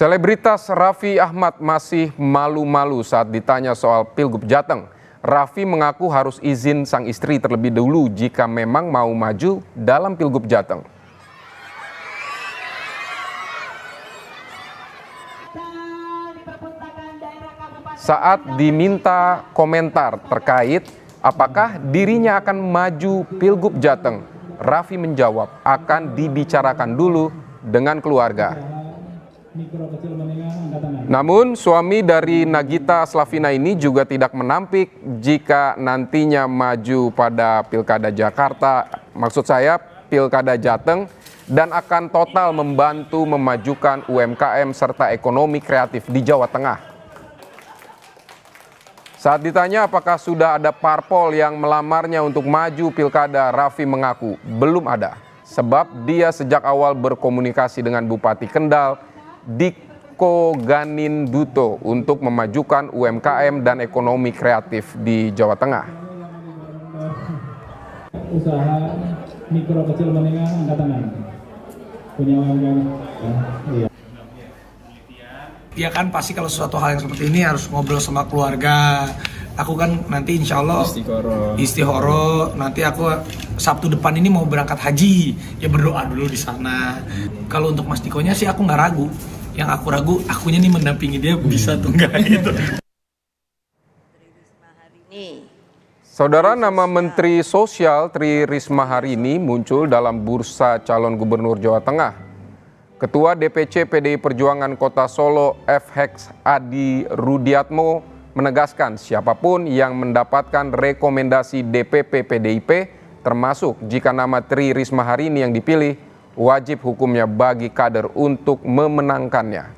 Selebritas Raffi Ahmad masih malu-malu saat ditanya soal Pilgub Jateng. Raffi mengaku harus izin sang istri terlebih dahulu jika memang mau maju dalam Pilgub Jateng. Saat diminta komentar terkait apakah dirinya akan maju Pilgub Jateng, Raffi menjawab akan dibicarakan dulu dengan keluarga. Namun suami dari Nagita Slavina ini juga tidak menampik jika nantinya maju pada Pilkada Jakarta, maksud saya Pilkada Jateng, dan akan total membantu memajukan UMKM serta ekonomi kreatif di Jawa Tengah. Saat ditanya apakah sudah ada parpol yang melamarnya untuk maju Pilkada, Raffi mengaku belum ada, sebab dia sejak awal berkomunikasi dengan Bupati Kendal, Diko Ganinduto, untuk memajukan UMKM dan ekonomi kreatif di Jawa Tengah. Usaha mikro kecil menengah angkatan lain punya UMKM. Iya. Ya kan pasti kalau sesuatu hal yang seperti ini harus ngobrol sama keluarga. Aku kan nanti insya Allah istihoro. Nanti aku Sabtu depan ini mau berangkat haji. Ya berdoa dulu di sana. Kalau untuk Mas Dikonya sih aku nggak ragu. Yang aku ragu, akunya nih mendampingi dia bisa tuh nggak gitu. Saudara, nama Menteri Sosial Tri Risma hari ini muncul dalam bursa calon gubernur Jawa Tengah. Ketua DPC PDI Perjuangan Kota Solo FX Adi Rudiatmo menegaskan siapapun yang mendapatkan rekomendasi DPP PDIP, termasuk jika nama Tri Risma hari ini yang dipilih, wajib hukumnya bagi kader untuk memenangkannya.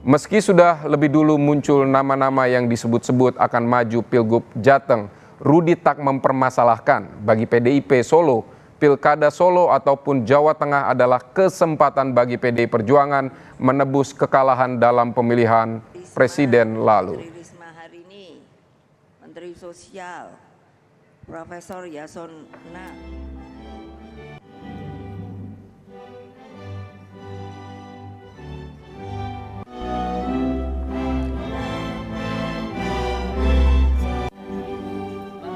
Meski sudah lebih dulu muncul nama-nama yang disebut-sebut akan maju Pilgub Jateng, Rudi tak mempermasalahkan bagi PDIP Solo, Pilkada Solo ataupun Jawa Tengah adalah kesempatan bagi PDI Perjuangan menebus kekalahan dalam pemilihan presiden lalu. Menteri Sosial Profesor Yasona.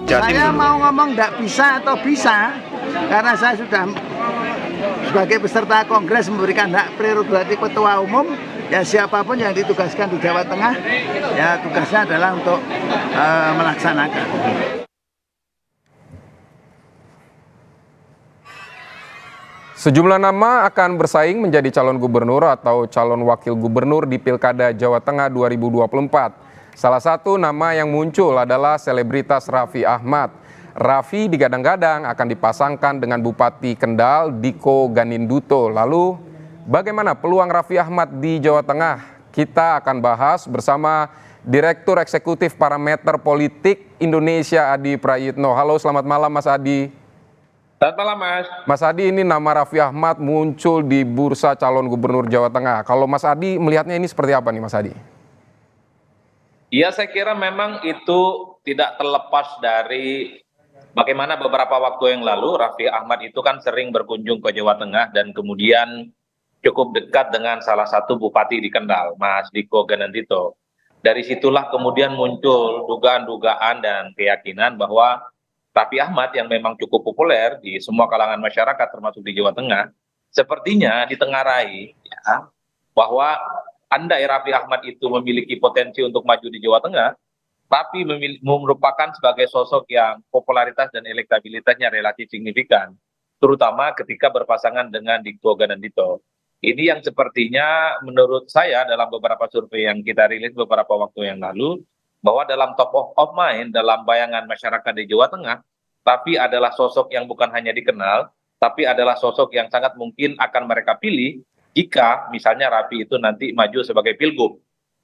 Saya mau ngomong tidak bisa atau bisa, karena saya sudah sebagai peserta kongres memberikan hak prerogatif ketua umum, ya siapapun yang ditugaskan di Jawa Tengah, ya tugasnya adalah untuk melaksanakan. Sejumlah nama akan bersaing menjadi calon gubernur atau calon wakil gubernur di Pilkada Jawa Tengah 2024. Salah satu nama yang muncul adalah selebritas Raffi Ahmad. Raffi digadang-gadang akan dipasangkan dengan Bupati Kendal Diko Ganinduto. Lalu bagaimana peluang Raffi Ahmad di Jawa Tengah? Kita akan bahas bersama Direktur Eksekutif Parameter Politik Indonesia Adi Prayitno. Halo, selamat malam Mas Adi. Selamat malam Mas. Mas Adi, ini nama Raffi Ahmad muncul di bursa calon gubernur Jawa Tengah. Kalau Mas Adi melihatnya ini seperti apa nih Mas Adi? Ya, saya kira memang itu tidak terlepas dari bagaimana beberapa waktu yang lalu Raffi Ahmad itu kan sering berkunjung ke Jawa Tengah dan kemudian cukup dekat dengan salah satu bupati di Kendal, Mas Diko Ganinduto. Dari situlah kemudian muncul dugaan-dugaan dan keyakinan bahwa Raffi Ahmad yang memang cukup populer di semua kalangan masyarakat termasuk di Jawa Tengah, sepertinya ditengarai ya, bahwa andai Raffi Ahmad itu memiliki potensi untuk maju di Jawa Tengah, tapi merupakan sebagai sosok yang popularitas dan elektabilitasnya relatif signifikan, terutama ketika berpasangan dengan Diko Ganinduto. Ini yang sepertinya menurut saya dalam beberapa survei yang kita rilis beberapa waktu yang lalu, bahwa dalam top of mind, dalam bayangan masyarakat di Jawa Tengah, tapi adalah sosok yang bukan hanya dikenal, tapi adalah sosok yang sangat mungkin akan mereka pilih jika misalnya Raffi itu nanti maju sebagai pilgub,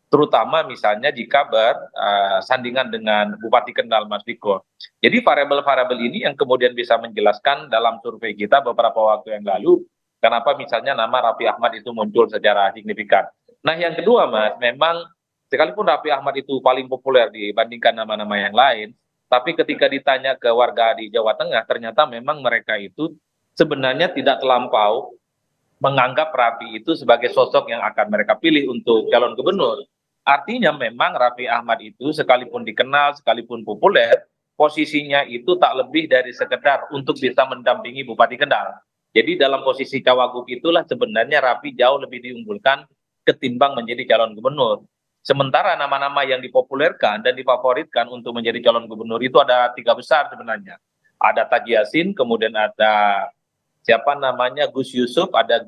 terutama misalnya jika bersandingan dengan Bupati Kendal Mas Diko. Jadi variabel-variabel ini yang kemudian bisa menjelaskan dalam survei kita beberapa waktu yang lalu, kenapa misalnya nama Raffi Ahmad itu muncul secara signifikan. Nah yang kedua Mas, memang sekalipun Raffi Ahmad itu paling populer dibandingkan nama-nama yang lain, tapi ketika ditanya ke warga di Jawa Tengah, ternyata memang mereka itu sebenarnya tidak terlampau menganggap Raffi itu sebagai sosok yang akan mereka pilih untuk calon gubernur. Artinya memang Raffi Ahmad itu sekalipun dikenal, sekalipun populer, posisinya itu tak lebih dari sekedar untuk bisa mendampingi Bupati Kendal. Jadi dalam posisi cawagup itulah sebenarnya Raffi jauh lebih diunggulkan ketimbang menjadi calon gubernur. Sementara nama-nama yang dipopulerkan dan difavoritkan untuk menjadi calon gubernur itu ada 3 besar sebenarnya. Ada Taji Yassin, kemudian ada siapa namanya Gus Yusuf, ada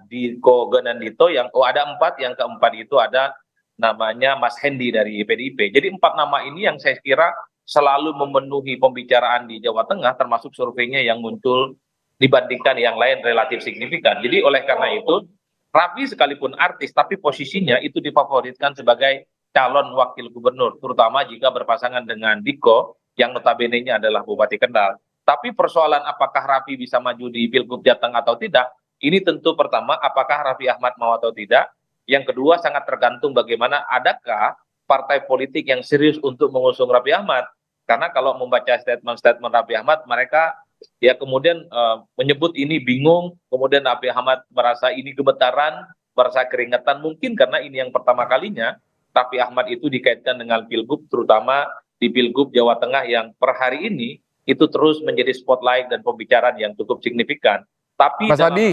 Diko Gendito, ada 4, yang keempat itu ada namanya Mas Hendi dari PDIP. Jadi 4 nama ini yang saya kira selalu memenuhi pembicaraan di Jawa Tengah, termasuk surveinya yang muncul dibandingkan yang lain relatif signifikan. Jadi oleh karena itu, Raffi sekalipun artis, tapi posisinya itu difavoritkan sebagai calon wakil gubernur, terutama jika berpasangan dengan Diko, yang notabene-nya adalah Bupati Kendal. Tapi persoalan apakah Raffi bisa maju di Pilgub Jateng atau tidak, ini tentu pertama, apakah Raffi Ahmad mau atau tidak. Yang kedua, sangat tergantung bagaimana adakah partai politik yang serius untuk mengusung Raffi Ahmad. Karena kalau membaca statement-statement Raffi Ahmad, mereka ya kemudian menyebut ini bingung, kemudian Raffi Ahmad merasa ini gemetaran, merasa keringetan, mungkin karena ini yang pertama kalinya Raffi Ahmad itu dikaitkan dengan Pilgub, terutama di Pilgub Jawa Tengah yang per hari ini itu terus menjadi spotlight dan pembicaraan yang cukup signifikan. Tapi Mas Adi,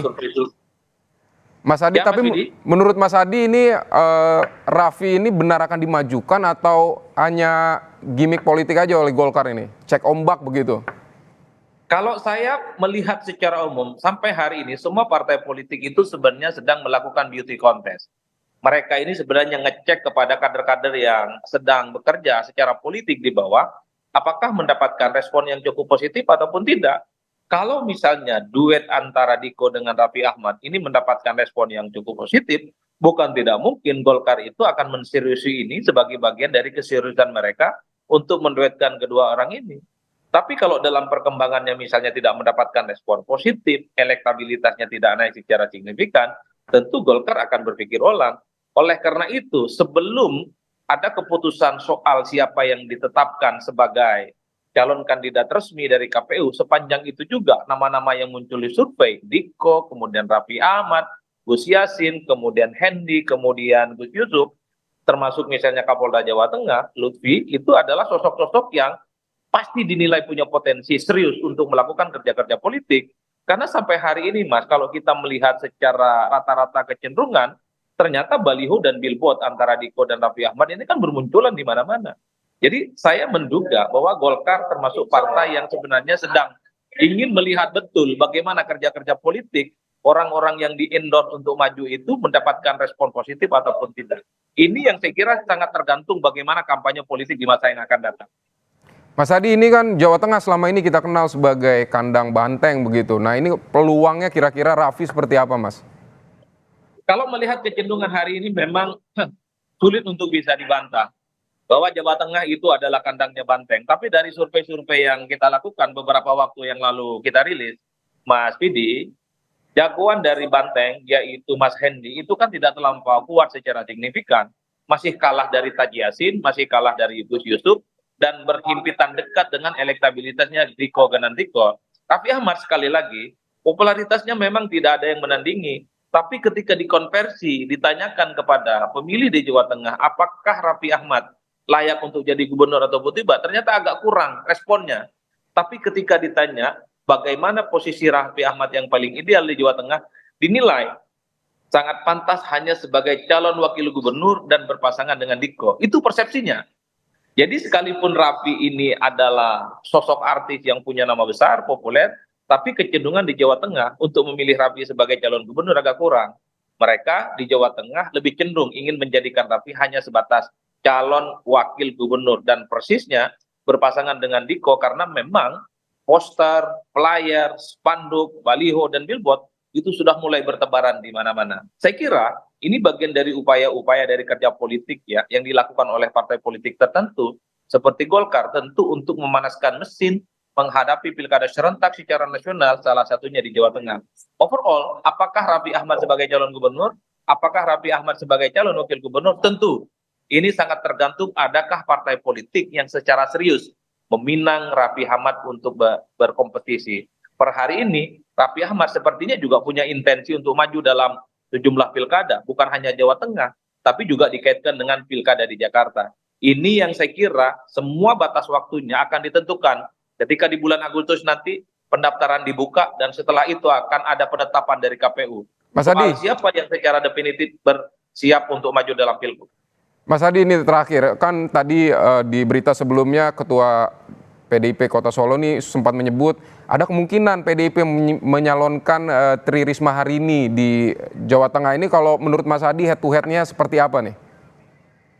Mas Adi, ya, tapi Mas Adi, menurut Mas Adi ini Raffi ini benar akan dimajukan atau hanya gimmick politik aja oleh Golkar ini? Cek ombak begitu? kalau saya melihat secara umum, sampai hari ini semua partai politik itu sebenarnya sedang melakukan beauty contest. Mereka ini sebenarnya ngecek kepada kader-kader yang sedang bekerja secara politik di bawah, apakah mendapatkan respon yang cukup positif ataupun tidak. Kalau misalnya duet antara Diko dengan Raffi Ahmad ini mendapatkan respon yang cukup positif, bukan tidak mungkin Golkar itu akan menseriusi ini sebagai bagian dari keseriusan mereka untuk menduetkan kedua orang ini. Tapi kalau dalam perkembangannya misalnya tidak mendapatkan respon positif, elektabilitasnya tidak naik secara signifikan, tentu Golkar akan berpikir ulang. Oleh karena itu, sebelum ada keputusan soal siapa yang ditetapkan sebagai calon kandidat resmi dari KPU, sepanjang itu juga nama-nama yang muncul di survei, Diko, kemudian Raffi Ahmad, Gus Yassin, kemudian Hendi, kemudian Gus Yusuf, termasuk misalnya Kapolda Jawa Tengah, Lutfi, itu adalah sosok-sosok yang pasti dinilai punya potensi serius untuk melakukan kerja-kerja politik. Karena sampai hari ini, Mas, kalau kita melihat secara rata-rata kecenderungan, ternyata baliho dan billboard antara Diko dan Raffi Ahmad ini kan bermunculan di mana-mana. Jadi saya menduga bahwa Golkar termasuk partai yang sebenarnya sedang ingin melihat betul bagaimana kerja-kerja politik orang-orang yang di-endorse untuk maju itu mendapatkan respon positif ataupun tidak. Ini yang saya kira sangat tergantung bagaimana kampanye politik di masa yang akan datang. Mas Adi, ini kan Jawa Tengah selama ini kita kenal sebagai kandang banteng begitu. Nah ini peluangnya kira-kira Raffi seperti apa, Mas? Kalau melihat kecenderungan hari ini memang sulit untuk bisa dibantah bahwa Jawa Tengah itu adalah kandangnya banteng. Tapi dari survei-survei yang kita lakukan beberapa waktu yang lalu kita rilis, Mas Pidi, jagoan dari banteng yaitu Mas Hendi itu kan tidak terlampau kuat secara signifikan. Masih kalah dari Taji Yassin, masih kalah dari Gus Yusuf, dan berhimpitan dekat dengan elektabilitasnya Diko Gendito. Raffi Ahmad sekali lagi, popularitasnya memang tidak ada yang menandingi. Tapi ketika dikonversi, ditanyakan kepada pemilih di Jawa Tengah, apakah Raffi Ahmad layak untuk jadi gubernur ataupun tidak, ternyata agak kurang responnya. Tapi ketika ditanya bagaimana posisi Raffi Ahmad yang paling ideal di Jawa Tengah, dinilai sangat pantas hanya sebagai calon wakil gubernur dan berpasangan dengan Diko. Itu persepsinya. Jadi sekalipun Raffi ini adalah sosok artis yang punya nama besar, populer, tapi kecenderungan di Jawa Tengah untuk memilih Raffi sebagai calon gubernur agak kurang. Mereka di Jawa Tengah lebih cenderung ingin menjadikan Raffi hanya sebatas calon wakil gubernur dan persisnya berpasangan dengan Diko karena memang poster, flyer, spanduk, baliho, dan billboard itu sudah mulai bertebaran di mana-mana. Saya kira ini bagian dari upaya-upaya dari kerja politik ya yang dilakukan oleh partai politik tertentu seperti Golkar tentu untuk memanaskan mesin menghadapi pilkada serentak secara nasional, salah satunya di Jawa Tengah. Overall, apakah Raffi Ahmad sebagai calon gubernur? Apakah Raffi Ahmad sebagai calon wakil gubernur? Tentu ini sangat tergantung adakah partai politik yang secara serius meminang Raffi Ahmad untuk berkompetisi. per hari ini Raffi Ahmad sepertinya juga punya intensi untuk maju dalam sejumlah pilkada, bukan hanya Jawa Tengah, tapi juga dikaitkan dengan pilkada di Jakarta. Ini yang saya kira semua batas waktunya akan ditentukan ketika di bulan Agustus nanti pendaftaran dibuka dan setelah itu akan ada penetapan dari KPU. Mas Soal Adi, siapa yang secara definitif bersiap untuk maju dalam pilgub. Mas Adi ini terakhir, kan tadi di berita sebelumnya Ketua PDIP Kota Solo ini sempat menyebut ada kemungkinan PDIP menyalonkan Tri Risma hari ini di Jawa Tengah. Ini kalau menurut Mas Adi head to head-nya seperti apa nih?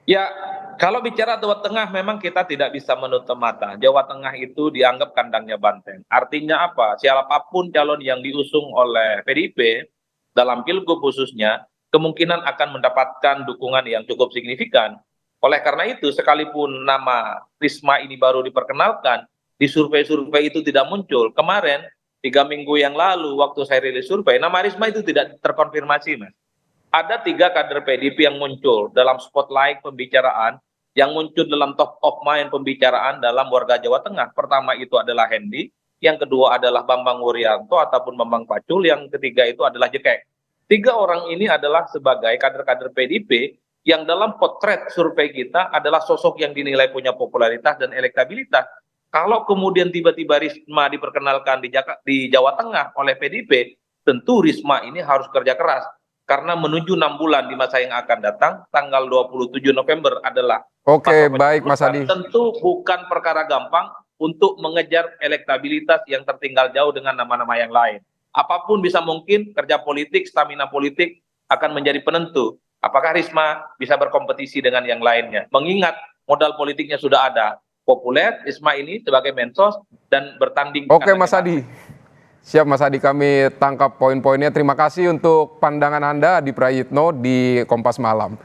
Ya, kalau bicara Jawa Tengah memang kita tidak bisa menutup mata. Jawa Tengah itu dianggap kandangnya banteng. Artinya apa? Siapapun calon yang diusung oleh PDIP dalam pilgub khususnya, kemungkinan akan mendapatkan dukungan yang cukup signifikan. Oleh karena itu, sekalipun nama Risma ini baru diperkenalkan, di survei-survei itu tidak muncul. Kemarin, 3 minggu yang lalu, waktu saya rilis survei, nama Risma itu tidak terkonfirmasi, Mas. Ada 3 kader PDIP yang muncul dalam spotlight pembicaraan, yang muncul dalam top of mind pembicaraan dalam warga Jawa Tengah. Pertama itu adalah Hendi, yang kedua adalah Bambang Wuryanto ataupun Bambang Pacul, yang ketiga itu adalah Jekek. 3 orang ini adalah sebagai kader-kader PDIP yang dalam potret survei kita adalah sosok yang dinilai punya popularitas dan elektabilitas. Kalau kemudian tiba-tiba Risma diperkenalkan di Jawa Tengah oleh PDIP, tentu Risma ini harus kerja keras. Karena menuju 6 bulan di masa yang akan datang, tanggal 27 November adalah Oke, baik Mas Adi. tentu bukan perkara gampang untuk mengejar elektabilitas yang tertinggal jauh dengan nama-nama yang lain. Apapun bisa mungkin, kerja politik, stamina politik akan menjadi penentu. Apakah Risma bisa berkompetisi dengan yang lainnya? Mengingat modal politiknya sudah ada. Populer, Risma ini sebagai mensos dan bertanding. Oke Mas Adi. Siap Mas Adi, kami tangkap poin-poinnya. Terima kasih untuk pandangan Anda di Prayitno di Kompas Malam.